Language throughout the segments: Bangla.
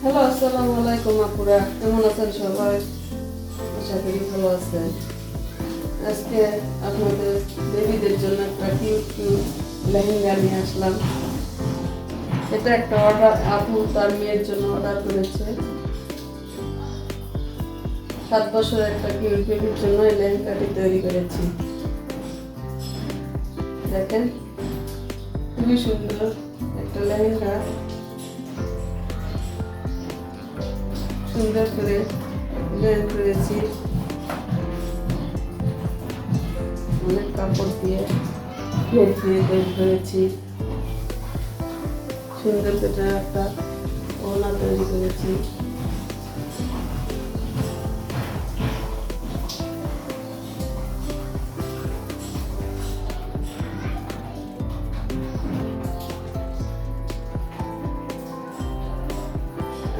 হ্যালো, আসসালামু আলাইকুম আপুরা, কেমন আছেন সবাই? আশা করি ভালো আছেন। আজকে আপনাদের বেবিদের জন্য একটা কিউট কিউট লেহেঙ্গা নিয়ে আসলাম। এটা একটা অর্ডার, আপু তার মেয়ের জন্য অর্ডার করেছে। 7 বছরের একটা কিউট বেবির জন্য এই লেহেঙ্গাটি তৈরি করেছি। দেখেন, খুবই সুন্দর একটা লেহেঙ্গা। সুন্দর করে ডিজাইন করেছি, অনেক কাপড় দিয়ে প্লেট দিয়ে তৈরি করেছি। সুন্দর করে একটা ওড়না তৈরি করেছি।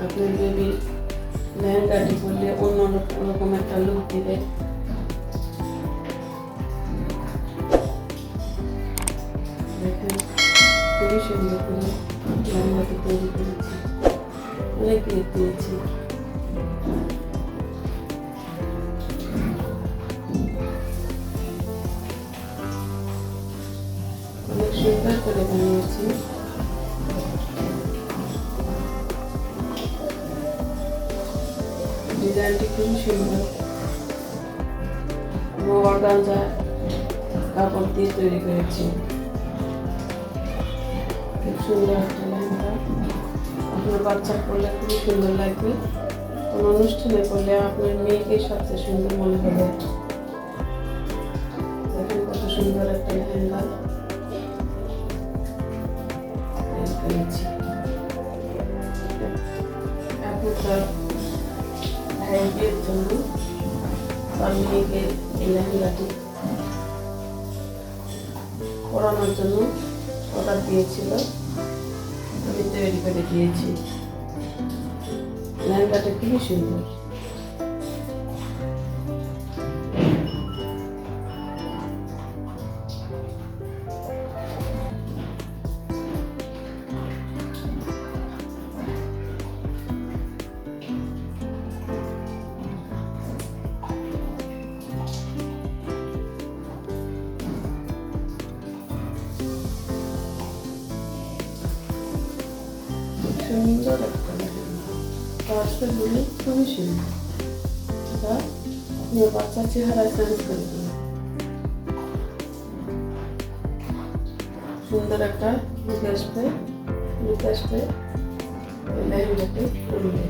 আপনার বেবি লেহেঙ্গাটি পরলে অন্য রকম একটা লুক দিবে। দেখেন, খুবই সুন্দর করে লেহেঙ্গাটি তৈরি করেছি, অনেক রেট দিয়েছি। অনেক সুন্দর করে বানিয়েছি। ডিজাইনটি খুবই সুন্দর। অর্গানজা কাপড় দিয়ে তৈরি করেছি। খুব সুন্দর একটা লেহেঙ্গা। আপনার বাচ্চা পরলে খুবই সুন্দর লাগবে। কোনো অনুষ্ঠানে পরলে আপনার মেয়েকে সবচেয়ে সুন্দর মনে হবে। দেখেন কত সুন্দর একটা লেহেঙ্গা করেছি। এখন তার ভাইয়ের জন্য তার মেয়েকে এই লেহেঙ্গাটি পরানোর জন্য অর্ডার দিয়েছিল, আমি তৈরি করে দিয়েছি। লেহেঙ্গাটা খুবই সুন্দর। সুন্দর একটা লেহেঙ্গা, পার্সেলগুলি খুবই সুন্দর। যা আপনার বাচ্চার চেহারা চেঞ্জ করে দেবে। সুন্দর একটা লুক আসবে, লেহেঙ্গাটি পরলে।